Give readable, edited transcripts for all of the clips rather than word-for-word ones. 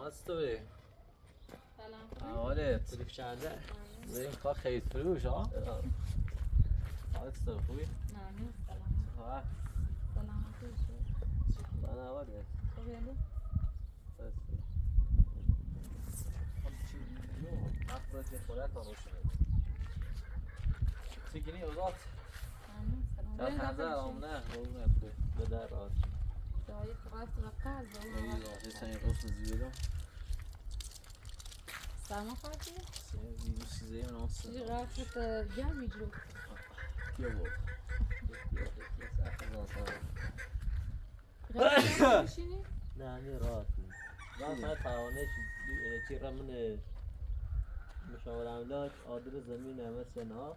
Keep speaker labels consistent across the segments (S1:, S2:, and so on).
S1: هستوی
S2: سلام
S1: حالت
S3: کلیف چنده؟
S1: زين کار خیلی فروش ها هستو خوبی؟
S2: ممنون سلام
S1: ها
S2: سلامتی شو
S1: من اول
S2: خوبی علی؟
S1: مفرد خودت روشن سیکنی اوزات
S2: ممنون سلام
S1: در
S2: بریم
S1: خنزه
S2: داخل
S1: آمنه قربونت خوی به در راحت
S2: جایی رفت و قرض
S1: خیلی راحتی سنی قصد زیبیدم
S2: سلام خواهدی؟
S1: ویدیو سیزه من آنسه
S2: چیزی رفت گرمی جلو
S1: کیا بود؟
S2: غیر بشینی؟
S3: نه نه راحت نیست من توانش چی رمون مشاور املاک آدر زمین همه سنها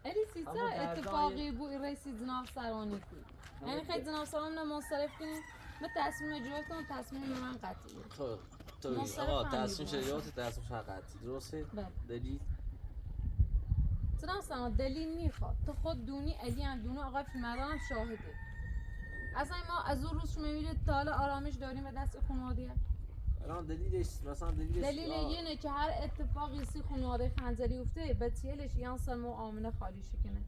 S2: علی سیسا
S3: اما در
S2: اتفاقی بو رئیس جناب سرانی کنی یعنی خیلی جناب سران منصرف کنی من تصمیم گرفتم تصمیم من قطعیه
S1: خب تو
S2: منصرف
S1: آقا
S2: هم
S1: تصمیم
S2: می‌دونم.
S1: شریعت تصمیم شرقتی درسته؟
S2: بله.
S1: دلیل؟
S2: جناب سران دلیل میخواد تو خود دونی علی هم دونه آقای فیلمردان هم شاهده اصلا ما از اون روز شما میبینید تا حالا آرامش داریم به دست خانواده
S1: الان دلیلش مثلا دلیلش
S2: دلیل اینه که هر اتفاقی سی خانواده خنجری افته به تیلش یان سال معامله خالی شکنه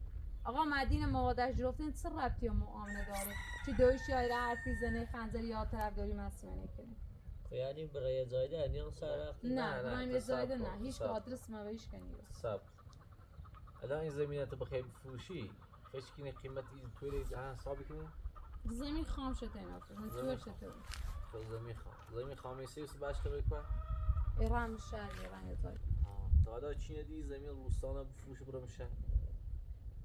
S2: آقا مدین موادش جرفتین چه ربطی معامله داره چه دوی شاید حرفی زنه خنجری یا طرفداری مسیانه کنه
S3: یعنی برای زایده انیان سر وقت
S2: نه برایم
S1: تصب
S2: زایده
S1: کن،
S2: نه هیچ
S1: تصب
S2: آدرس ما بهش کنی
S1: سب الان این زمینت بخوای بفروشی فشکینه قیمت این توی ریز حسابی کنی؟
S2: زمین خام شده اینا من توی شده
S1: خب زمین خام سیوس باش که بکن
S2: ایران شهر ایران زایده
S1: تا حالا چینه دی زمین روستانه بفروشه برو میشه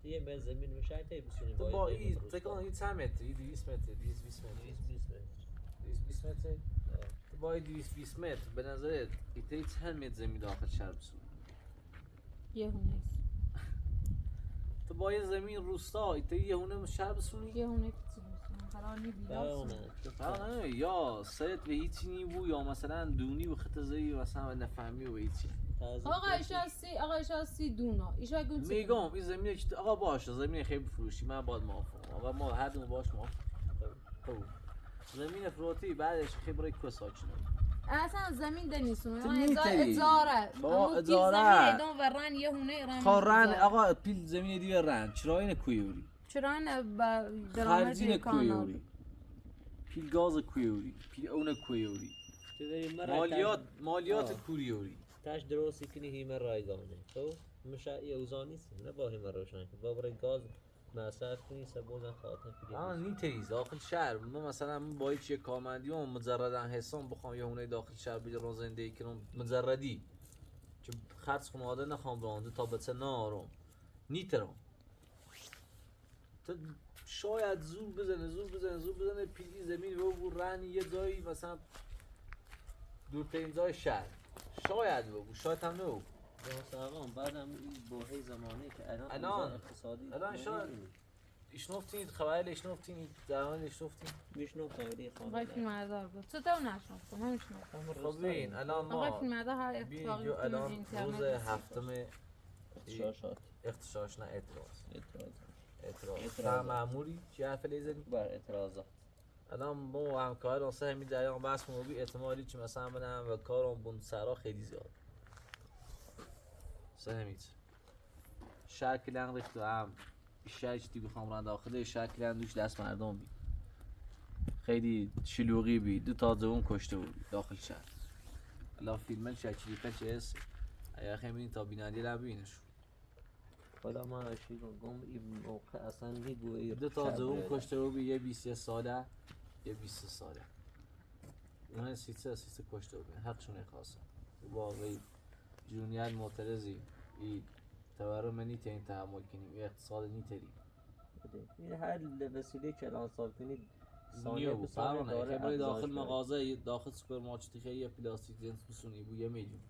S3: دیگه به زمین میشه تا بسونی
S1: تو با این تکان این چند متر؟ این 200 متر 220 متر 220 متر تو با این 220 متر به نظرت ایتری چند متر زمین داخل شهر بسونی؟
S2: یه هونیست
S1: تو با این زمین روستا ایتری یه هونه شهر بسونی؟
S2: یه هونه پیچی قرار نی بیلاس
S1: نه یا سرت به هیچی نیبو یا مثلا دونی و خط زایی مثلا نفهمی و هیچی
S2: آقا ایشا سی دونا ایشا گون چی
S1: میگم این زمینه که آقا باشه زمین خیلی فروشی من باید موافقم آقا ما هر دو باش موافق خب زمین فروتی بعدش خیلی برای کساچنه
S2: اصلا زمین دنیسونه
S1: تو
S2: اجاره
S1: می‌تونی.
S2: اجاره
S1: بابا
S2: اما
S1: اجاره.
S2: زمین ایدون و رن یه هونه ایران
S1: خارن آقا پیل زمین دیگه رن چرا این کویوری
S2: چرا نه با
S1: خرجین
S2: درآمد کانال
S1: کویوری پیل گاز کویوری پیل اون کویوری مالیات کویوری
S3: تاش درستی کنی هیمه رایگانه تو مشه یوزان نیست نه با هیمه روشن کنی با برای گاز مصرف کنی سبوزن خاطر کنی
S1: نیتریز داخل شهر من مثلا من با هیچ یک کارمندی و مجردن حسام بخوام یه هونه داخل شهر بیرون زندگی کنم مجردی که خرج خانواده نخوام برانده تا بچه نارم نیترم تو شاید زور بزنه پیلی زمین و رن یه جایی مثلا دورترین جای شهر شاید بگو شاید هم نبگو
S3: آقا بعدم این بوهی زمانی که
S1: الان
S3: اقتصادی
S1: شاید اشنفتین خبایل اشنفتین زمان اشنفتین
S3: میشنو خبری
S2: آقای فیلمردار بود چطور نشناختم من میشناختم
S1: خب ببین الان ما
S2: آقای فیلمردار هر اتفاقی
S1: ویدیو
S2: که
S1: الان
S2: اینترنت
S1: روز هفتم
S3: اختشاشات
S1: اختشاش نه اعتراض معمولی چی حرف لیزنی؟
S3: بر اعتراضات
S1: الان ما همکار واسه همین جریان بحث موضوع احتمالی که مثلا بدم و کارم بوند سرا خیلی زیاد سهمیت شکل ریخت و هم بیشتر چیزی بخوام ران داخله شکل دوش دست مردم بید خیلی شلوغی بید دو تا زبون کشته بود داخل شهر الان فیلمن شکلی چه هست اگر خیلی تا بینندی لب بینش
S3: حالا ما اشی گم این موقع اصلا میگویی
S1: دو تا زبون کشته بود یه 21 ساله یه 20 ساله اون 33 کشته بود حقشون خاصه واقعی جونیت معترضی این تورم نیتین تحمل کنیم این اقتصاد نیتری
S3: این هر وسیله که الان حساب کنید
S1: ثانیه به ثانیه داره خیلی داخل مغازه داخل سوپرمارکت خیلی یه پلاستیک جنس بسونی بو یه میلیون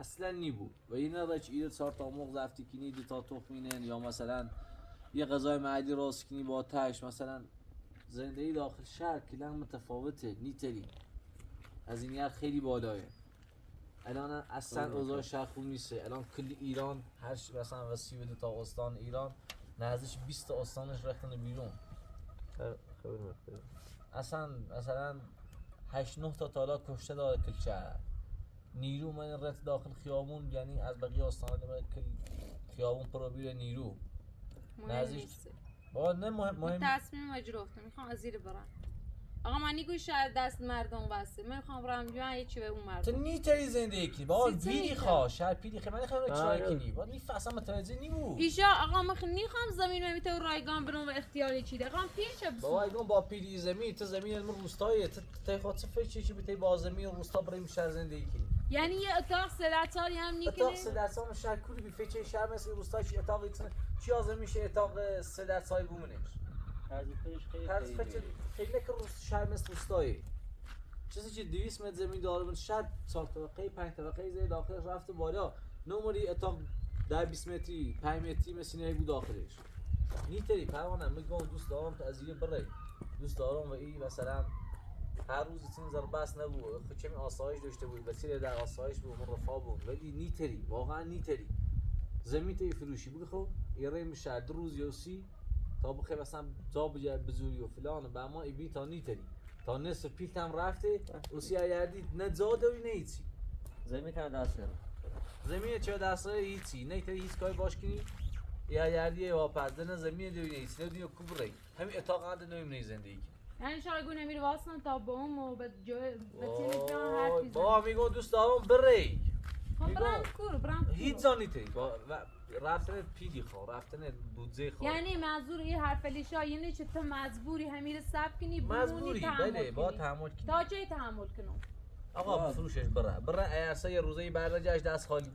S1: اصلا نیبو و این نداشت ایده 4 تا مرغ زفتی کنی 2 تا تخمینن یا مثلا یه غذای معدی راست کنی با تاش مثلا زندگی داخل شهر کلا متفاوته نیتری از این یر خیلی بالاه الان اصلا اوضاع شهر خوب نیست الان کل ایران هر مثلا وسیع 2 تا استان ایران نزدیک 20 تا استانش رفتن بیرون
S3: خبر مختلف
S1: اصلا مثلا 8-9 تا تالا کشته داره کل شهر. نیرو من رفت داخل خیابون، یعنی از بقیه آستانه من کل خیابون پر بیر نیرو.
S2: مهم
S1: نزدیک
S2: نیست.
S1: با نه مهم
S2: تصمیم اجرافته میخوام از زیر برم. آقا من نیگوی شهر دست مردم بسته، من میخوام برم جوان یه چی به اون
S1: تو
S2: مردم.
S1: نیتری زندگی کنی با
S2: سی
S1: پیری
S2: نیتر.
S1: خواه شهر پیری خیلی من نخواهم چرای
S3: آره.
S1: کنی با نیف اصلا متوجه نیمو
S2: پیشا آقا من نیخوام زمین میته و رایگان برم و اختیاری چیده. آقا پیشه
S1: بابا
S2: بسون.
S1: ایگون با پیری زمین تو زمین علم روستاییه تو خود صفحه چی بیتی با زمین و روستا بریم شهر زندگی کنی.
S2: یعنی یه اتاق 3 سالی هم
S1: اتاق
S2: نیکنه.
S1: 3 درصد هم شهر کوری بی فیچه شهر مثل روستا چی اتاق ایتونه چی آزم میشه اتاق 3 درصد بومنش.
S3: وظیفه‌اش
S1: طرز
S3: خیلی
S1: فکر خیلی که شهر مثل روستایی چیزی که 200 متر زمین داره من شهر 4 طبقه 5 طبقه زیر داخلش رفته بالا نموری اتاق 10-20 متری 5 متری مثل اینه بود داخلش نیتری پروانه میگم دوست دارم تا از اینجا بره دوست دارم و این مثلا هر روز این زر بس نبود خود چه آسایش داشته بود وسیله در آسایش بود من رفاه بود ولی نیتری واقعا نیتری زمین تی فروشی بگو یه میشه 2 روز یا 30 تا بخیر مثلا جا بجای بزوری و فلان و به ما ایبی تا نیتری تا نصف پیل هم رفته اوسی ایردی نه زاده و نه ایچی
S3: زمین کنه دست نرم
S1: زمین چه دسته ایچی نه ایتری هیچ کاری باش کنی یا ایردی واپس نه زمین دوی نه ایچی نه دنیا کوبره همین اتاق عند نویم نه زندگی
S2: یعنی شاید گونه میره واسن تا با اون و به جای به تیم جان حرف
S1: بابا میگم دوست دارم بره
S2: خب برام کور برام
S1: هیچ زانی تی با رفتن پیدی خو رفتن بودزه خو
S2: یعنی منظور این حرف لیشا یعنی چه تو مجبوری همیر سب کنی بمونی
S1: مجبوری
S2: تحمل
S1: بله با
S2: کنی.
S1: تحمل کنی
S2: تا چه تحمل کنم
S1: آقا بفروشش بره ایرسا یه روزه بعد جاش دست خالی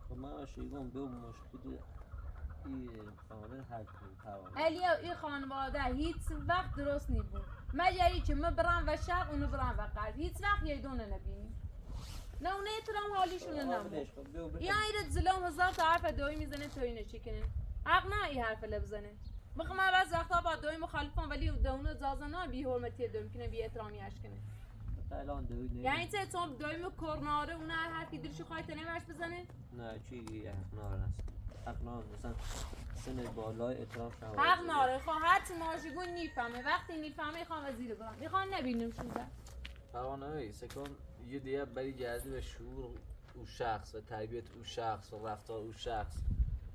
S3: خب من آشیگم به مشکل این خانواده حل کنیم توانم
S2: الیا این خانواده هیچ وقت درست نیبون مجری که من برم و شرق اونو برم و غرب هیچ وقت یه دونه نبینیم نه اونه ترم حالیشونه نمون یا ایرد زلام هزار تا حرف دوی میزنه تو اینه چی کنه حق نه این حرف لبزنه بخم من بعض وقتا با دوی مخالفم ولی دونه اجازه نه بی حرمتی دوی کنه بی احترامیش کنه
S3: الان دوی نه
S2: یعنی چون دوی کرناره اون هر حرفی درش خواهی تنه بزنه
S3: نه چی اقنار هست اقنار مثلا سن بالای احترام شما
S2: حق ناره خب هر چی ماشیگون نیفهمه وقتی نیفهمه میخوام وزیر برم میخوام نبینیم شده
S1: پروانه سکن یه دیگه بری گردی به شعور او شخص و تربیت او شخص و رفتار او شخص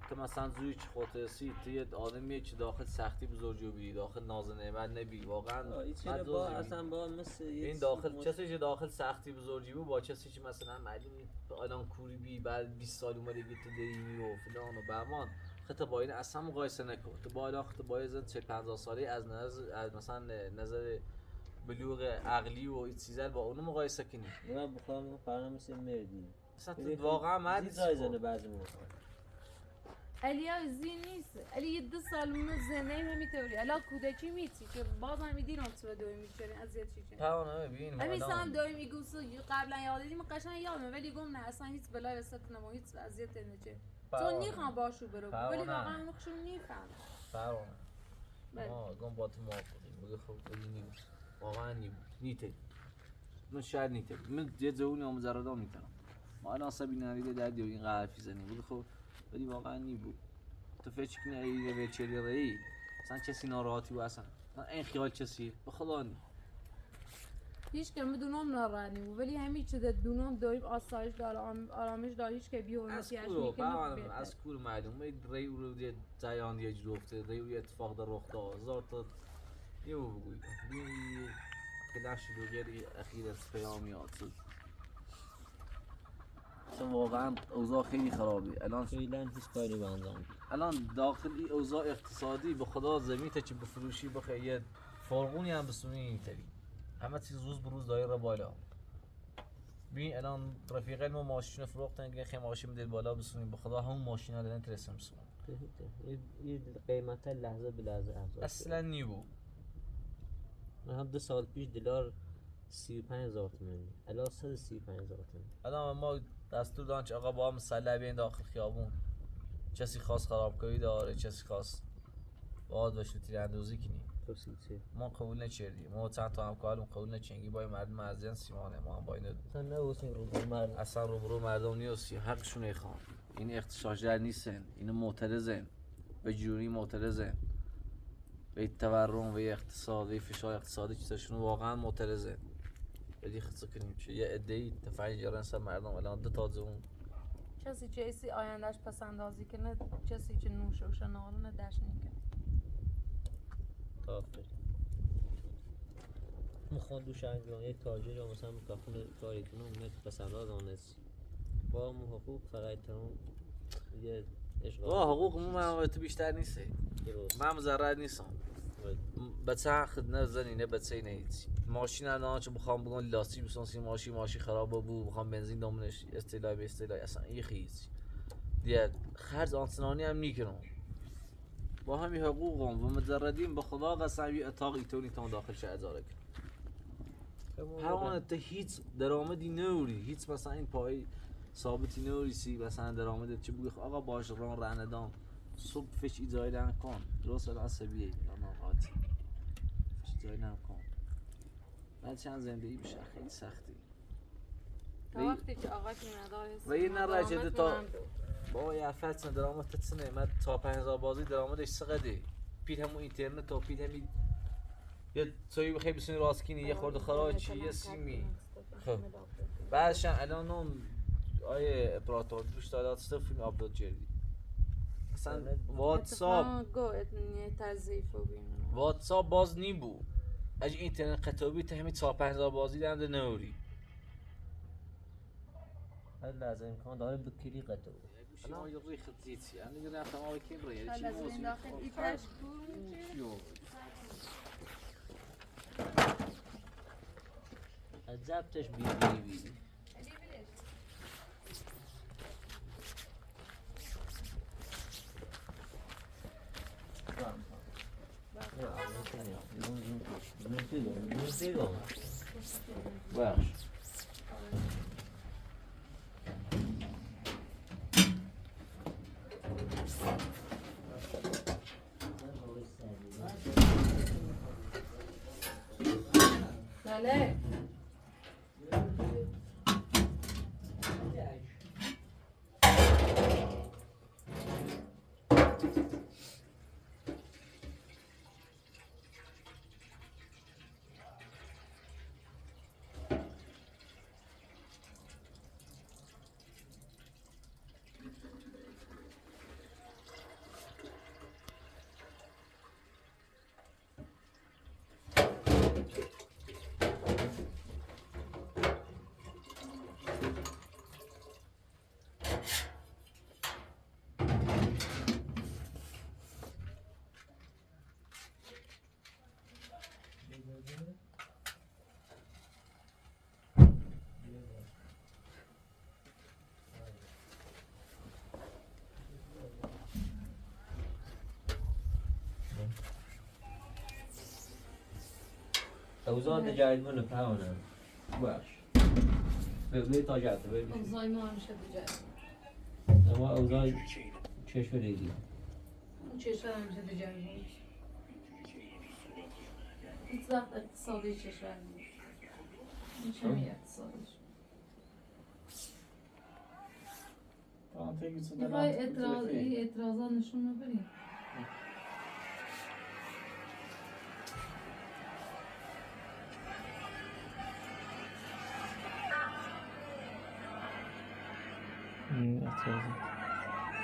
S1: تو مثلا زوی چی خودسی تو یه آدمیه که داخل سختی بزرگی بی داخل ناز نعمت نبی واقعا
S3: این چرا با اصلا با مثل
S1: این داخل کسی که داخل سختی بزرگی بود با کسی که مثلا معلومی الان کوری بی بعد 20 سال اومده گیت دیمی و فلان و بهمان خط با این اصلا مقایسه نکن تو با الان خط با زن 40-50 ساله از نظر از مثلا نظر بلوغ عقلی و این چیزا با اونو مقایسه کنی
S3: من بخوام فرام مثل مردی
S1: اصلا تو واقعا مرد
S3: زایزنه بعضی موقع
S2: الیا زین نیست الی یه 2 سال من زنده همینطوری الا کودکی میتی که باز هم میدینم تو دوی میچرین از یه چیزی
S1: پروانه ببین
S2: همین سام دوی میگوس قبلا یاد دیدیم قشنگ یادم ولی گم نه اصلا هیچ بلای وسط نمو هیچ اذیت نمیشه تو نیخوام باشو برو ولی واقعا مخشون نیفهم
S1: پروانه ما گم با تو موافقیم بگه خب ببینیم واقعا نیته من شاید نیته من یه زونی هم زرادا میتونم ما الان سبی نریده در دیو این قرفی زنیم بگه خب ولی واقعا نی بود تو فکر کنی ای ویچری رایی اصلا کسی ناراحتی و اصلا این خیال کسی به خدا نی
S2: هیچ که میدونم ناراحتی بود ولی همین چیز دونم دویم آسایش داره آرامش داره هیچ که بی حرمتیش میکنه
S1: از کور معلومه ری رو دیگه جایان دیگه جلوفته ری رو اتفاق در رخ داد هزار تا یه بگوید که نشد و غیری اخیر از پیامیات چون واقعا اوضاع خیلی خرابی الان
S3: فعلا هیچ کاری به انجام
S1: الان داخل این اوضاع اقتصادی به خدا زمین تا چی بفروشی بخیر یه فرقونی هم بسونی اینطوری همه چیز روز به روز دایره بالا ببین الان رفیق ما ماشین فروختن که خیلی ماشین میدید بالا بسونیم به خدا همون ماشینا دارن ترسم بسونن
S3: این قیمت لحظه به لحظه افزایش
S1: اصلا نیبو
S3: من هم 2 سال پیش دلار 35,000 تومانی الان 135,000 تومانی
S1: الان ما دستور دادن که آقا با هم مسلح بیاین داخل خیابون کسی خواست خرابکاری داره کسی خواست باید بشه تیراندازی کنی ما قبول نکردیم ما چند تا همکارم قبول نکردیم با مردم ازین سیمانه ما هم با اینو
S3: اصلا نبودیم رو مردم
S1: اصلا روبرو مردم نیستی حقشون ایخوان این اغتشاشگر نیستن اینو معترضن به جوری معترضن و التورم و اقتصاد و فشار اقتصادی چیزشون واقعا معترضه. ولی خصوصا کنیم چه یه عده‌ای تفنگ جارن سر مردم الان دو تازه اون
S2: کسی که ایسی آیندهش پس اندازی کنه، کسی که نوش و شنارونه دشت نیکن.
S3: تافه میخواد دوش انجام یک تاجر یا مثلا کافون کاری کنه اونه که پس انداز آنست با مو حقوق فقط تمام یه اشغال
S1: حقوق مو تو بیشتر نیست. من مزرعه نیستم. بچه خدمت زنینه بچه نیست. ماشین الان چه بخوام بگم لاستیک بسازم ماشین خراب بود بخوام بنزین دامنش استیلای به استیلای اصلا یه خیز دیگه خرج آنسنانی هم نیکنم با همین حقوقم و مجردیم به خدا قسم یه اتاق ایتونی تون داخل شه ازاره کن هر تا هیچ درآمدی نوری هیچ مثلا این پای ثابتی نوری سی مثلا درآمدت چه بگی آقا باش ران رندام صبح فش ایجای دن کن درست الان عصبیه اما قاطی فش ایجای دن کن بعد چند زندگی بشه خیلی سختی
S2: تا وقتی که آقا که نداره
S1: و یه نرجه تا با یه افت درآمد تتسنه من تا 5000 بازی درآمدش چقدره پید همون اینترنت تا پید همین یه توی بخوای بسونی راست کنی یه خورده خراجی یه سیمی خب بعدش الان اون آیه اپراتور دوست داد است فیلم آپلود کردی اصلا واتساپ باز نی بو اگه اینترنت قطعی تا همین 4-5000 بازی دنده نوری
S3: هل از امکان داره بکری قطعی
S1: الان یه روی خطیتی الان یه رفتم آقای کیم ریه
S2: حالا از این داخل ایتش کور
S3: از ضبطش بیدی
S1: بخش
S2: بله
S3: اوزان جدید منو پاونم باش ببینید تا جاده ببینید
S2: اوضاع ما همیشه دیگه
S3: اما اوزان چشم ریدی
S2: اون چشم همیشه دیگه هیچ وقت اقتصادی چشم میشه می اقتصادیش میخوای اعتراضات نشون ببریم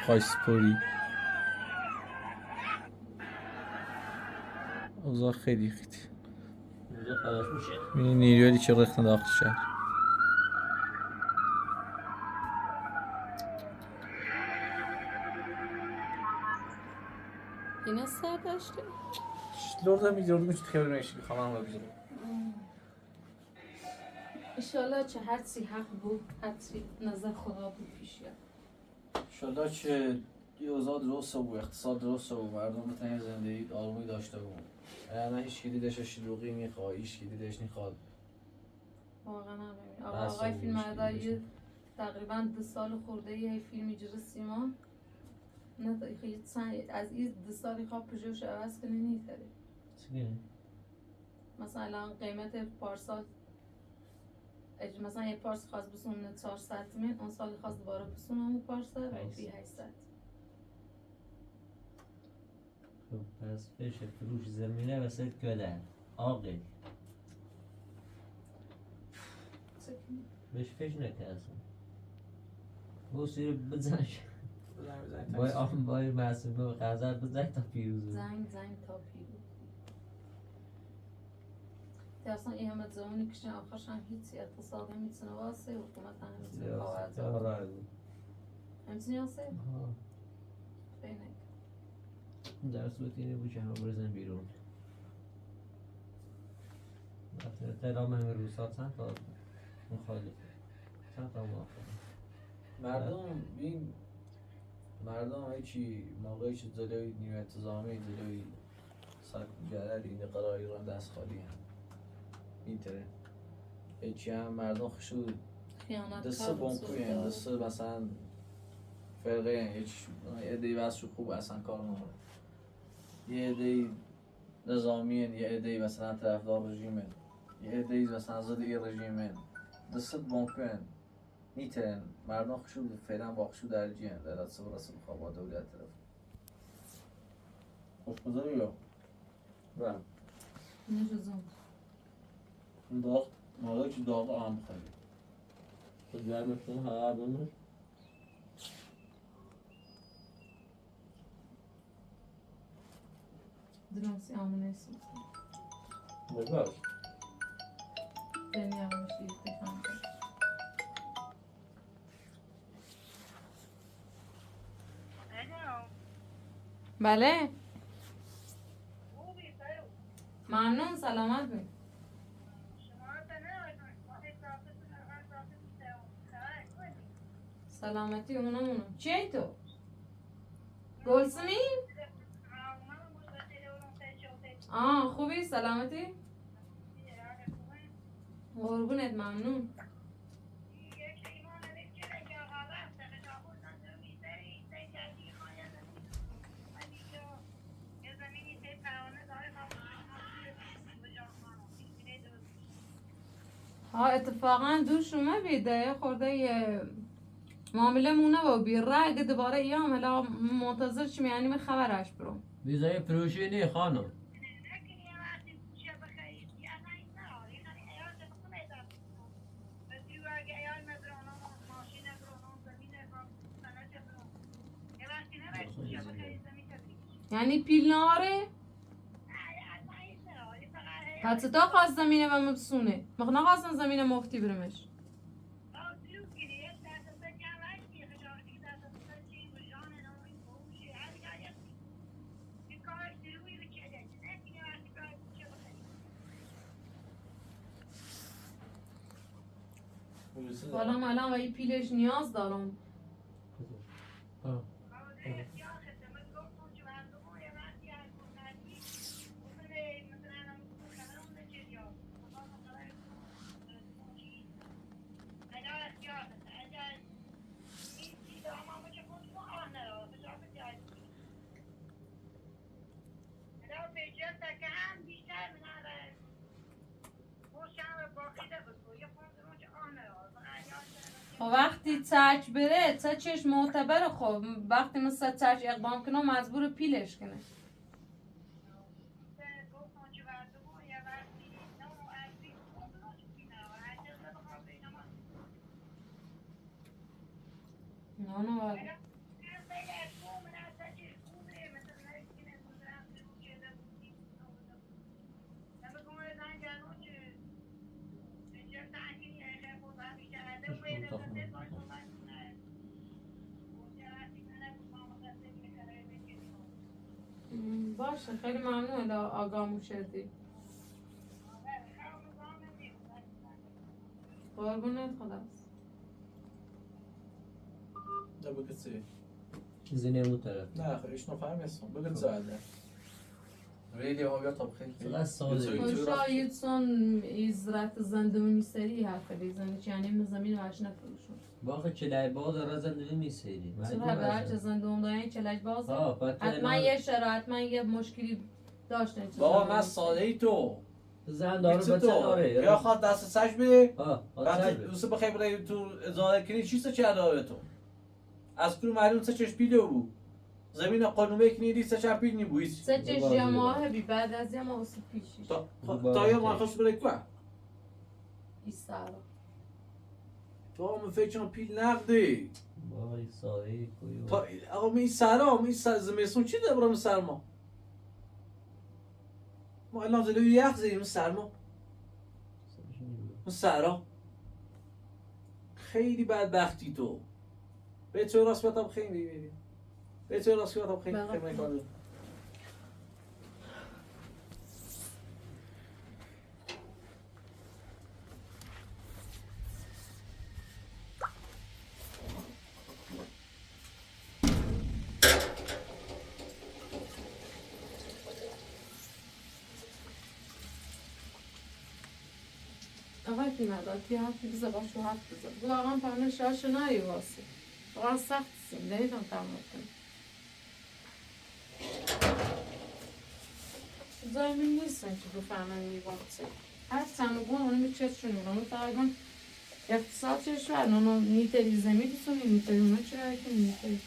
S1: خواهی اوضاع خیلی خیلی
S3: اوزان خلاص میشه
S1: بینی نیرویی که رختن داخل شهر
S2: اینا سر داشته؟
S1: لرده میگردم میشه خیلی نشی بخوام هم بگیرم
S2: انشالله چه هرچی حق بود هرچی نظر خدا بود پیش بیاد
S1: انشالله که یه اوضاع درست بود اقتصاد درست بود مردم بتونن زندگی آرومی داشته بود یعنی هیچ کی دیدش شلوغی میخواد هیچ کی دیدش نمیخواد
S2: واقعا همین آقای فیلمبرداری تقریبا 2 سال خورده یه فیلم اجرا سیما نه تا خیلی از این 2 سال خواب پژوش عوض کنی نیتره مثلا قیمت پارسال مثلا یه پارس خواست بسونه 400 تومن اون سال خواست دوباره بسونه اون پارسال رفی 800
S3: خب پس پیش فروش زمینه وسط کده عاقل بهش فکر نکرد اصلا او سیر بزنش بای معصومه و غزر بزن تا پیروز
S2: زنگ تا پیروز اصلا این همه زمانی کشن آخرش هم هیچی اقتصاد هم میتونه واسه حکومت هم میتونه قواعد همچنین واسه بینک
S3: در صورت اینه بود که همه برزن بیرون تهرام همه روسا چند تا مخالف چند تا موافق
S1: مردم هیچی موقعی که جلوی نیمه انتظامی جلوی ساک جلال این قرار ایران دست خالی هم اینطوره هیچی هم مردم خشود دست بانکوی هم دست مثلا فرقه هم هیچ یه عده‌ای واسه خوب اصلا کار نمونه یه عده‌ای نظامی هن یه عده‌ای مثلا طرفدار رژیم هن یه عده‌ای مثلا ضد این رژیم هن دست بانکوی هن نیترن مردم خشود فعلا با خشود درجی هن در دست برسه بخواه با دولت طرف خوشگذاری یا؟ بله
S2: نجزم
S1: داغ موقعی که داغ آم بخوری
S3: خود گرمشون هوا بمش
S2: درمسی آمونه ایسیم
S3: بگاش
S2: دنیا همشی بفهم بله ممنون سلامت بی سلامتی اونم چی تو؟ گلسمی؟ خوبی سلامتی؟ قربونت ممنون اتفاقا دوش اومه بیده خورده یه معامله مونه و بیره اگه دوباره ایام هلا منتظر چیم یعنی من خبرش برم
S3: ویزای فروشی نی خانم
S2: یعنی پیل ناره؟ حتی تا خواست زمینه و مبسونه مخنا خواستم زمینه مفتی برمش حالا الان و این پیلش نیاز دارم وقتی ترک بره ترکش معتبره خب وقتی مثل ترک اقدام کنه مجبور پیلش کنه نه ولی باشه خیلی ممنون آگاه شدی قربونت خداست
S1: نه بگید چی؟
S3: زینه مو طرف
S1: نه خیلیش نفهمیستم بگید زاده ریلی ها بیا طب خیلی
S3: فقط ساده
S2: شاید سون ازرت زندونی سری حرف بیزنی یعنی من زمین وحش نفروشون
S3: باقی چلای باز را زندونی نیستی
S2: چرا به هر چه زندون دارین چلای باز حتما یه شرایط من یه مشکلی داشته
S1: بابا من ساده ای تو
S3: زن داره بچه داره
S1: یا خواهد دست سج بده
S3: بعد
S1: دوست بخوای برای تو ازاده کنی چی سه چه داره تو از کنو معلوم سه چش پیلو بود زمین قانونی کنیدی سه چهار پیش نیبویست.
S2: سچش یا ماه بی بعد از یه ماه پیشیش
S1: تا یه ماه خواست برای که
S2: ایستارا
S1: تو هم فکرم پیل نقدی
S3: وای سایه کویو
S1: تا آقا می سرام می زمستون چی داره برام سرما ما الان زلوی یخ زدیم سرما سرا خیلی بدبختی تو به تو راست باتم خیلی به تو راست باتم خیلی میکنم
S2: آقای پیمدار توی هفت بیزه باش رو هفت بیزه بگو آقام پرنه شاش نایی واسه آقا سخت سیم نمیتونم تمام کنم زایمین نیستن که بفهمن میوانسی هر تنوبون اونو میچه چونی اونو تقریبا اقتصاد چه شوید اونو نیتری زمین بسونی نیتری اونو چرا که نیتری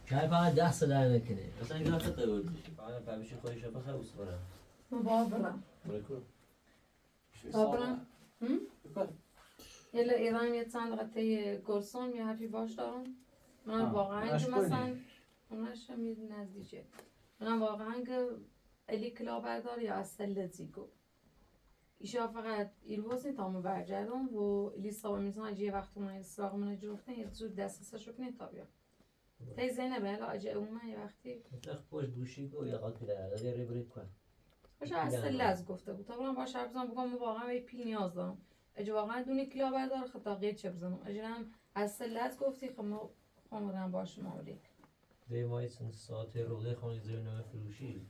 S3: شاید فقط دست در نکنه مثلا اینجا خطه بود فقط پبیش خودش رو بخواه اوست برم
S2: مبابرم
S3: برای کن
S2: بابرم یلا ایران یه چند قطعه گرسون یه حرفی باش دارم من واقعا که مثلا اونش هم یه نزدیکه من واقعا که الی کلا بردار یا از سلزیگو ایشا فقط ایروز نیتامو برگردم و الی صابه میزن اجیه وقت اون سراغ من جرفتن یه زود دستسش رو کنید تا بیام تی زینبه الا اجیه اون یه وقتی
S3: مطلق پشت بوشی گو یا قاطی در اگر ریبرید کن
S2: باشه از سلز گفته بود تا برام باش حرف بزنم بگم واقعا به پیل نیاز دارم اجا واقعا دونی کلا بردار خطا قید چه بزنم اجا هم از سلز گفتی خب ما خواهدم باش مالی
S3: دی مایی ساعت روزه خانی زیر نوه فروشی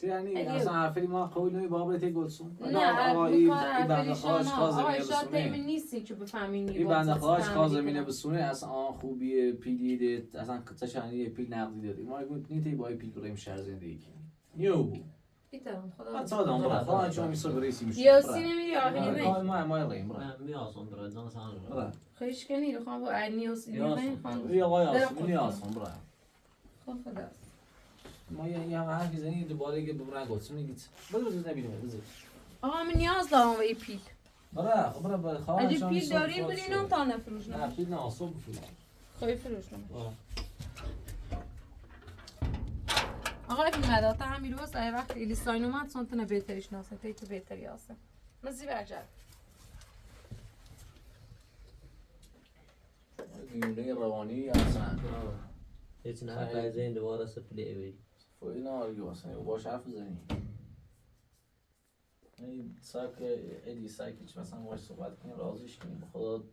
S1: تو یعنی اصلا حرفی ما قوی نمی بابرت گلسون
S2: نه
S1: این
S2: بنده
S1: خواهش خواهد
S2: آقا
S1: زمینه
S2: شاید
S1: بسونه
S2: تیمین نیستی که بفهمین
S1: این بنده خواهش خواهد زمینه بسونه اصلا آن خوبی پیلی دید اصلا تشانی پیل نقدی دادی ما نیتی با پیل بریم شهر زندگی کنیم نیو بود
S2: بیترم خدا
S1: من تا دام برای خواهد چون میسر بریسی میشه
S2: یاسی نمیری آقایی نی
S1: ما ریم برای
S3: من میاسم برای دان سان
S2: خیش کنی رو خواهم با انی یاسی نمی خواهم
S1: یا آقای آسون نیاسون برای
S2: خب خدا
S1: ما یه همه حرفی زنی دوباره که ببرن گلسون میگید بذار نبینیم بذار
S2: آقا من نیاز دارم به این پیل
S1: برای خب برای خواهد
S2: اگه پیل داریم برینم تا نفروش
S1: نه پیل نه آسون بفروش
S2: خواهی فروش نمی آقا پیل مداتا همین روز ای وقت ایلیستاین اومد سنتونه بهتریش ناسه تیتو بهتری آسه مزی برجر
S1: دیونه روانی اصلا
S3: هیچ نه فایده این دوباره سپلی بی
S1: فوی نارگی واسه باش حرف بزنی این ساک ایدی سایکیچ مثلا باش صحبت کنیم رازیش کنیم به خدا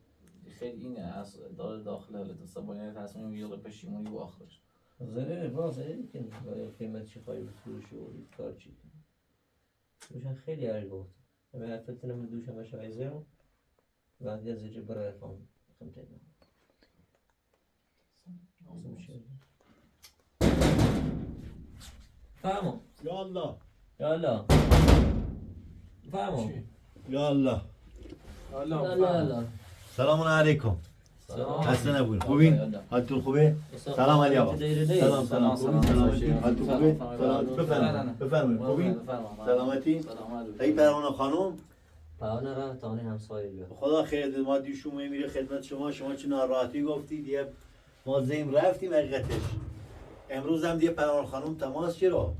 S1: خیلی اینه از داره داخل حالت اصلا باید تصمیم میگیره پشیمونی و آخرش
S3: زره بازه که باید قیمت چی خواهی بفروشی و کار چی کنی دوشن خیلی هر گفت همه حرفت نمی دوشن باشه ویزه و بعد از اینجا برای خان خمتین فهمو
S4: یا الله
S3: یا الله فهمو
S4: یا الله
S3: یا الله
S4: سلام علیکم خسته نبود خوبین حالتون خوبه سلام علی آقا سلام سلام خوبین سلامتی حالتون خوبه سلام بفرمایید خوبین سلامتی ای پروانه خانم
S3: پروانه را تانی همسایه بیا
S4: خدا خیر ما دیشون میره خدمت شما چه ناراحتی گفتید یه ما زیم رفتیم حقیقتش امروز هم دیگه پروانه خانم تماس چرا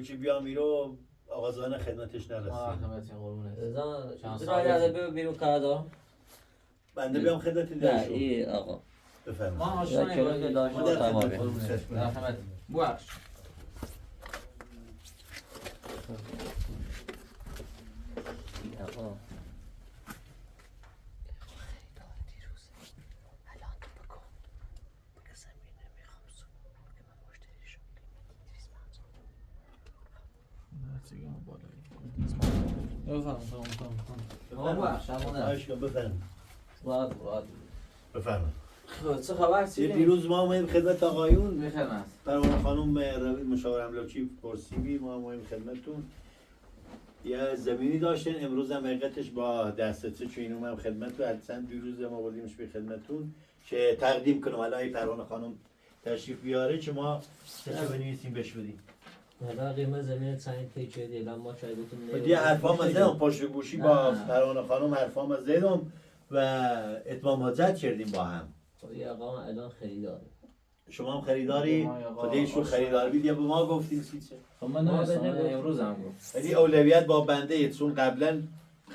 S4: چی بیا میرو آقازانه خدمتش نرسید
S1: خدمتی قربونه
S3: را یاد بیرون کارا
S4: بنده بیام خدمتتون
S3: نه
S4: درشون
S3: ای آقا
S4: بفرمایید
S1: ما
S3: یا
S1: آشنا
S3: چرا که داشت تمام
S1: مرحمت بوش
S3: آقا
S4: بفرمایید
S1: چه خبر
S4: یه
S1: چیه؟
S4: دیروز ما اومدیم خدمت آقایون
S1: میخدمت
S4: پروانه خانم مشاور املاکی پرسیبی ما اومدیم خدمتتون یه زمینی داشتن امروز هم حقیقتش با دسترسی چون این اومدم خدمت و حدسن دیروز ما بردیمش به خدمتتون که تقدیم کنم الان این پروانه خانم تشریف بیاره که ما چه بنویسیم بهش بدیم
S3: حالا قیمت زمین چند پیچ دیدم ما چای گفتم
S4: دیگه حرفام از زدم پشت گوشی با پروانه خانم حرفام از زدم و اتمام حاجت کردیم با هم
S3: یه آقا الان خریداره
S4: شما هم خریداری خودشون خریدار بید یا به ما گفتیم چه
S1: خب من امروز هم گفت
S4: ولی اولویت با بنده چون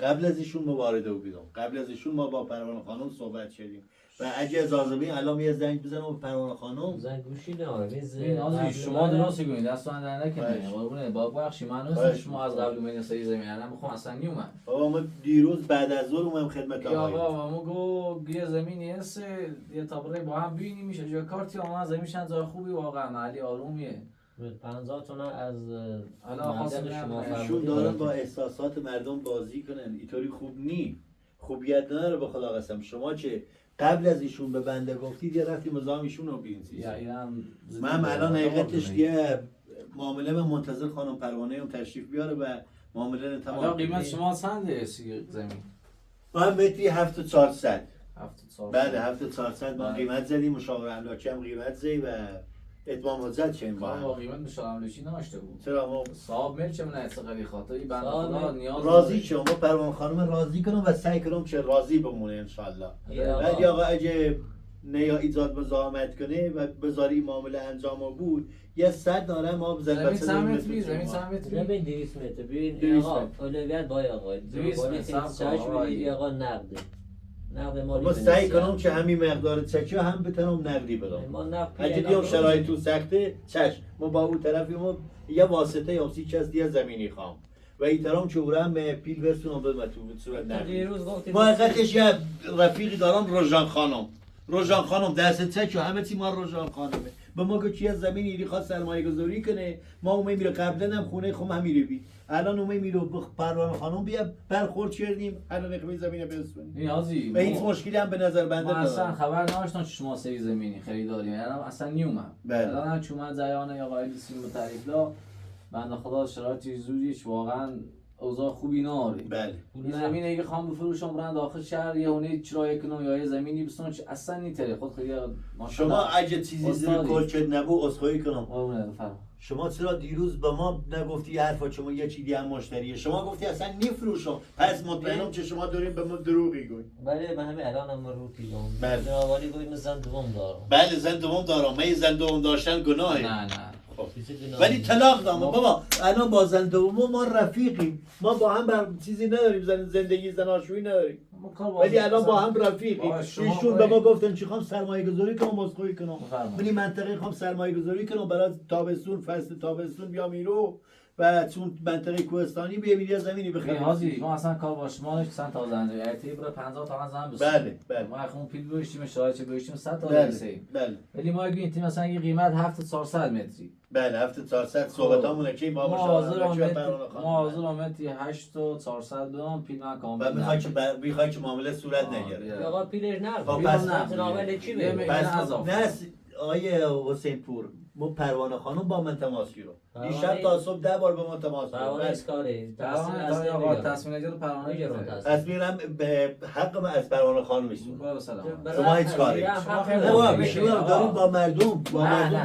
S4: قبل از ایشون مبارده بودم قبل از ایشون ما با پروانه خانم صحبت کردیم و اگه اجازه بدین الان یه زنگ بزنم به پروانه خانم
S3: زنگ گوشی نه
S1: این شما درست گویید دست من در نکنه قربونه با بخشی من نیست شما از قبل من سری زمین الان میخوام اصلا نیومد
S4: بابا ما دیروز بعد از ظهر اومدم خدمت
S1: یا
S4: آقای
S1: آقا ما گو یه زمینی هست یه تابره با هم بینی میشه جای کارتی آمد زمینشن جای خوبی واقعا علی آرومیه
S3: 50 تومن از
S1: حالا خواستم
S3: شما
S4: ایشون دارن با احساسات مردم بازی کنن اینطوری خوب نی خوبیت نداره به خدا قسم شما چه قبل از ایشون به بنده گفتید یا رفتیم مزاحم ایشون رو بینید من الان حقیقتش یه معامله من منتظر خانم پروانه هم تشریف بیاره و معامله تمام
S1: حالا قیمت شما چنده زمین
S4: من متری 7400
S1: 7400
S4: بله 7400 ما قیمت زدیم مشاور املاکی هم قیمت زدی و اتمام حجت چه با
S1: با قیمت مشاور املاکی ناشته بود
S4: چرا ما
S1: صاحب مل چه من استقلی خاطری بنده خدا نیاز
S4: راضی شما پروانه خانم راضی کنم و سعی کنم چه راضی بمونه ان شاء الله بعد آقا اگه نیا ایجاد مزاحمت کنه و بذاری معامله انجام بود یه 100 داره ما
S1: زمین سمت زمین
S3: 200 متر ببین آقا اولویت با آقا
S1: 200
S3: متر آقا نقده نقد مالی
S4: ما سعی کنم که همین مقدار چکی هم بتونم نقدی بدم
S3: ما نقد
S4: اگه دیگه شرایط تو سخته چش ما با اون طرفی ما یه واسطه یا سی کس دیگه زمینی خوام و احترام چورم پیل برسونم به تو صورت نقدی ما حقیقتش یه رفیقی دارم روژان خانم دست چک و همه چی ما روژان خانمه به ما گفت چی زمین ایری خواست سرمایه گذاری کنه ما اومه میره قبلا هم خونه خم همیره بی الان اومه میره پروانه خانم بیا برخورد کردیم الان اقمه زمین برسونیم
S1: نیازی
S4: و هیچ مشکلی هم به نظر بنده
S1: من اصلا خبر نداشتم شما سری زمینی خریداری الان اصلا نیومد الان هم چون زیان یا قایل سیم تعریف لا بنده خدا شرایطی زوریش واقعا اوضاع خوبی ناره
S4: بله
S1: این زمین اگه خام بفروشم برند داخل شهر یه هونه چرای کنم یا یه زمینی بسون چه اصلا نیتره خود خیلی
S4: شما اگه چیزی زیر کلچت نبود اسخایی کنم
S1: بفرم
S4: شما چرا دیروز به ما نگفتی حرفا شما یه چیزی هم مشتریه شما گفتی اصلا نیفروشم پس مطمئنم که شما دارین به ما دروغی گویی
S3: بله من همین الان هم رو پیدم
S4: بله
S3: جنابالی گویی من زن دوم دارم
S4: بله زن دوم دارم من زن دوم داشتن گناهه
S1: نه
S4: خب ولی طلاق دام بابا الان با زن دوم ما رفیقیم، ما با هم چیزی نداریم، زندگی زناشویی نداریم، ولی الان با هم رفیقیم. ایشون به ما گفتن چی خوام سرمایه گذاری کنم مسخوی کنم ولی منطقه خوام سرمایه گذاری کنم برای تابستون، فصل تابستون بیام ایرو و چون منطقه کوهستانی بیام یه زمینی بخریم.
S1: حاجی ما اصلا کار با شما نیست، چند تا زنده یعنی برای 50 تا زن بس.
S4: بله
S1: ما اخون پیل بوشتیم شاید چه بوشتیم 100 تا
S4: بله
S1: برسیم.
S4: بله
S1: ولی ما ببین تیم مثلا یه قیمت 7400 متری.
S4: بله 7400 صحبتامونه کی ما
S1: حاضر آمدی 8400 بدم پیل من کامل.
S4: و میخوای که معامله صورت نگیره.
S3: آقا پیلش نه.
S4: پس
S3: نامه چی بگه؟
S4: نه آیه حسین پور ما پروانه خانم با من تماس گیرو دیشب تا صبح 10 بار به ما تماس گیرو.
S3: پروانه اسکاره.
S1: تصمیم نگیر پروانه گرفت.
S4: تصمیرم به حق من از پروانه خانم میسون. شما هیچ کاری. شما دارید با مردم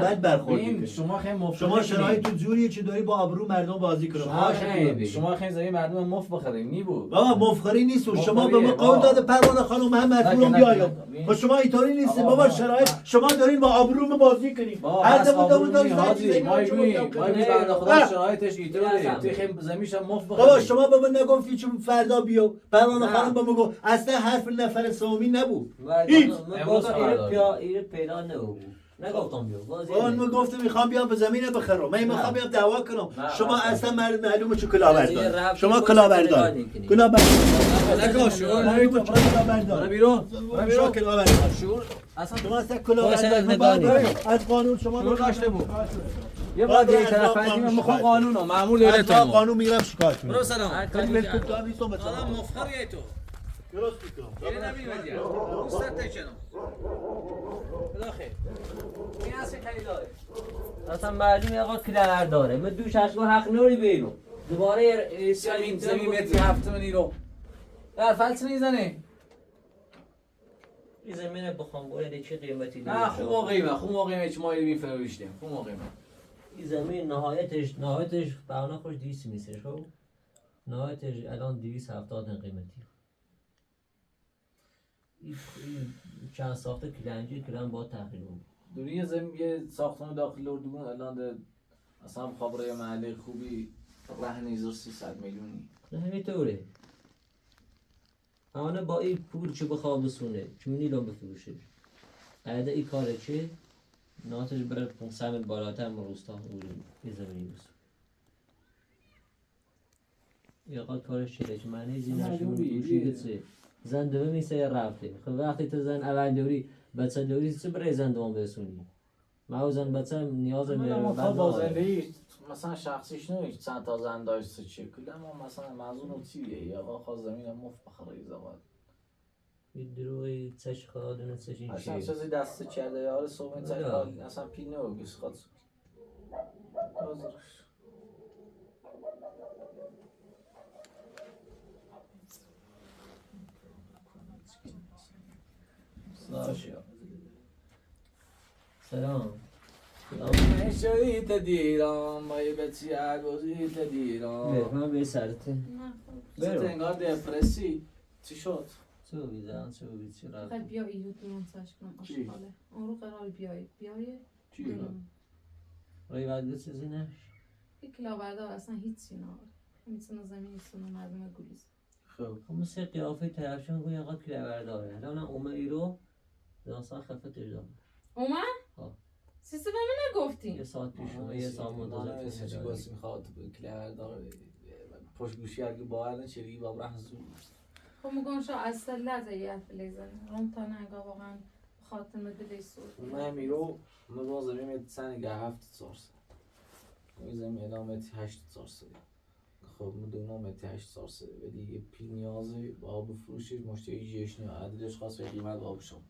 S4: بد برخورد میکنید. شما شرایط تو جوریه که داری با آبرو مردم بازی کنید.
S1: شما خیلی زمین مردم مفت بخریم نی بود.
S4: بابا مفخری نیست. شما به ما قول داده پروانه خانم هم مردم بیایم. خب شما اینطوری نیست. بابا شرایط شما دارین با آبرو بازی کنید. هر دفعه
S1: خدا شرایطش اینطوره. تو خیلی زمینش هم مفت بخریم.
S4: بابا شما به من نگفتی چون فردا بیو. پروانه خانم به ما گفت اصلا حرف نفر سومی نبود. هیچ
S3: این پیدا نبود. نگفتم بیو.
S4: اون میگفت میخوام بیام به زمین بخرم. من میخوام بیام دعوا کنم. شما اصلا معلومه چه کلاهبردار. شما کلاهبردار.
S1: برو بیرون.
S4: شما کلاهبردار.
S1: شور اصلا
S4: شما اصلا کلاهبردار. از قانون شما
S1: رو داشته بود. یه بار یه طرف فهمیدیم میخوام قانونو معمول دولت
S4: تو قانون میگیرم شکایت میکنم.
S1: برو سلام.
S4: آدم
S1: مفخریه تو.
S4: درست میکنم.
S1: یه نمی‌بینی. دوستت نکنم. بلاخه. این اصلا خیلی داره.
S3: اصلا معلومه آقا کلر داره. من دوش اشکو حق نوری بیرون. دوباره
S1: زمین متری 7 منی رو. در فلس میزنه.
S3: این زمین بخوام بوده چه قیمتی
S1: داره؟ نه خوب قیمه چه مایلی میفروشتیم. خوب قیمه.
S3: این زمین نهایتش بهانه خوش 200 میشه خب. نهایتش الان 270 قیمتی. این چند ساخته کلنجی کلن با تحقیل بود.
S1: دوری یه زمین یه ساختمان داخل اردوگون الان ده اصلا خبره محله خوبی رهن 1300 میلیونی.
S3: نه همینطوره. آنه با این پول چه بخواه بسونه چون نیلون بفروشه. اگه این کاره چه ناتش برای 500 بالاتر مروستا این زمینی بسون. یا قد کارش چه که معنی زینشون بوشیده چه زن دوه میسه رفته. خب وقتی تو زن اول دوری بچه دوری چه برای زن دوم بسونی؟ ما زن بچه نیاز میره
S1: با زندگی مثلا شخصیش نمیشه چند تا زن داشته چه کلی اما مثلا منظور چیه یا آقا خواست زمین مفت بخره زواد
S3: این دروی چش خواهد و چش این
S1: چیه اصلا چیزی دست چرده یاره صبح چش خواهد اصلا پی نوگیس خواهد
S3: سلام
S1: شدید دیران مایی بچی عگوزی دیران
S3: من به سرته
S1: برو انگار دپرسی چی شد؟
S3: چه بیزن چه بیزی رفت
S2: خیلی بیا ایو دورم سرش کنم آشقاله اون رو قرار بیایی
S1: چی؟
S3: روی وقت چیزی نش
S2: یک کلاهبردار اصلا هیچی نداره میتونه زمین سونو مردم گلیز
S3: خب مثل قیافه طرفشون گوی آقا کلاهبرداره الان اومه ای رو داستان خفتش دارم
S2: اومد؟ سیسه به من نگفتی؟
S3: یه ساعت پیش اومه یه ساعت منتظر
S1: چی باسی میخواد کلاهبردار پشت گوشی اگه باور نچلی با برح زور
S2: خب میگم شو از سلطه یه فلیزن رون تا نگاه واقعا خاتمه دلی سود
S1: من میرو من زمین سنگه 7 سال این زمین ادامتی 8 سال خب من دونامتی 8 سال و دیگه پی نیازه با بفروشید مشتری جیش نیا عدلش خواست به قیمت با بشم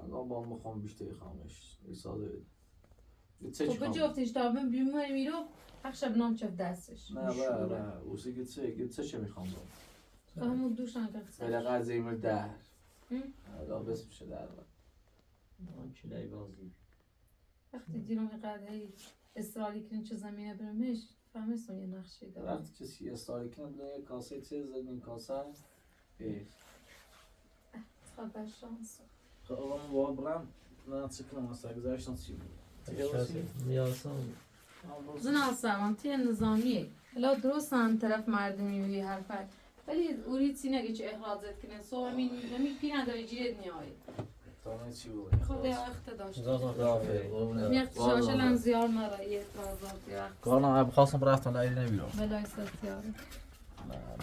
S1: الان با میخوام بیشتری خامش این ساده
S2: خب بجافتش تا من بیمه میرو حق شب نام چف دستش
S1: نه اوسی گتسه چه میخوام با
S2: همون دوشن گفتم
S1: بلقه زیمر در الان بس میشه در
S3: آن چلای بازی
S2: وقتی دیرم قدری استرالی کنیم چه زمینه برمش فهمستم یه نقشه داره
S1: وقتی کسی استرالی کنه یه کاسه چه زمین کاسه
S2: خبر شانس
S1: خب من با برم نه چه کنم اصلا گذاشتم چی بود
S3: نیاسان
S2: زن سوانتی نظامیه لا درست هم طرف مردمی وی حرفت ولی اوری چی نگی چه اخراجت کنه سو همین پیرن داری جیرت نیایی
S1: تانه چی بود؟
S2: خود وقت داشت
S1: قربونه.
S2: میخت شاشل هم زیار مرایی اعتراضات وقت
S1: کارنا بخواستم رفتم لیلی نمیرم
S2: بلای ستیاره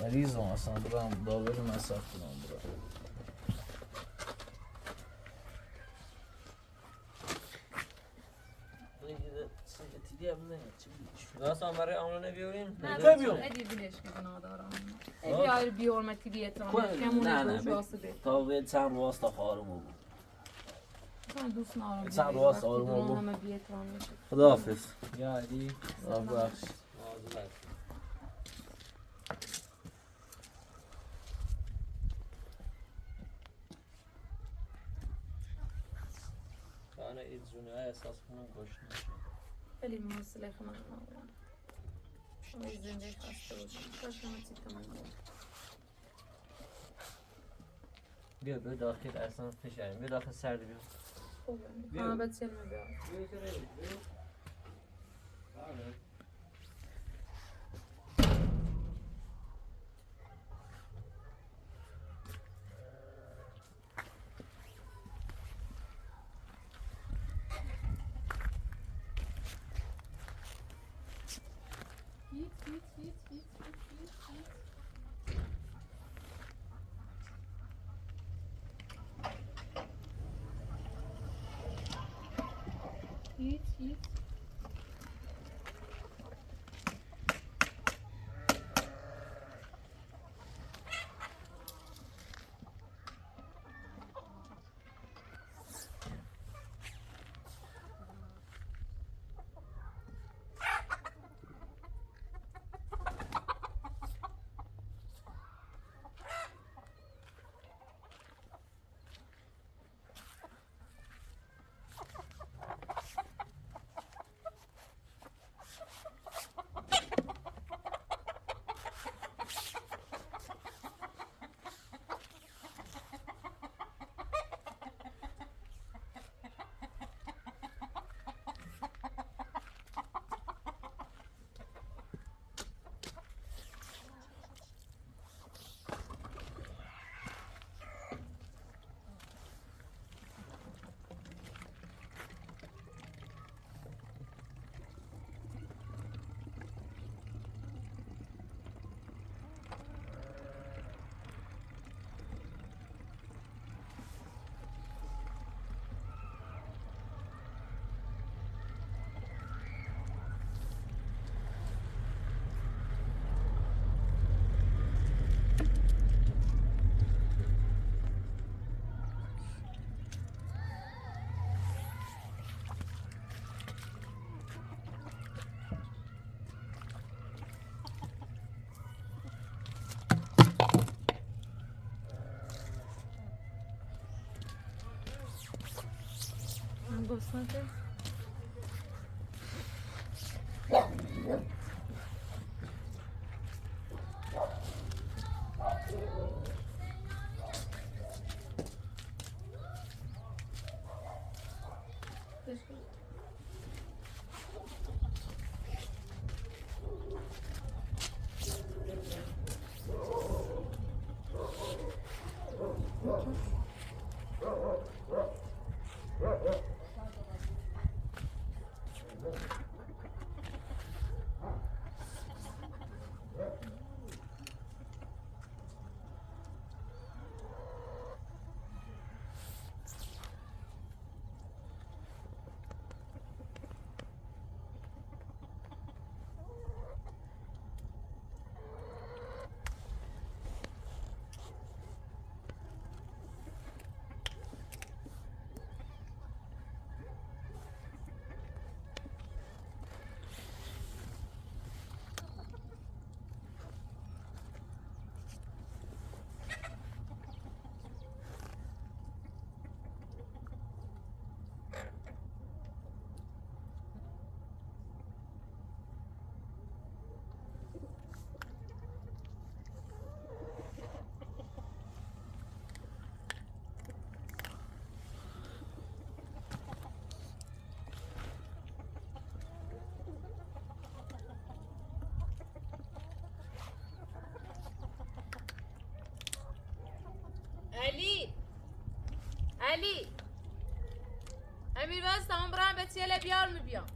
S1: مریضم اصلا برم داور مصرف کنم برم
S3: راستان برای آمونه بیاریم؟
S2: نه بیام ادی بیلش که بنادارم ادی آیر بیورمتی بیترام کمونه
S1: نه
S2: دوش واسه
S1: تا به چند روز تا خواهرم بود
S2: من دوست ندارم
S1: چند روز آروم
S2: وقتی
S1: بود.
S2: همه بیترام میشه
S1: خداحافظ
S3: یا علی
S1: ببخش
S3: کانه این جونه احساس کنم گشنه
S2: خیلی موصله خونه ندارم شما زنده خسته باشم کاش همه چی تمام بود
S3: بیا به داخل اصلا فشاریم بیا داخل سرد بیا
S2: خوبه همه بچه بیار هیچ گسنته علی امیر باز تمام برام به تیله بیار میبیام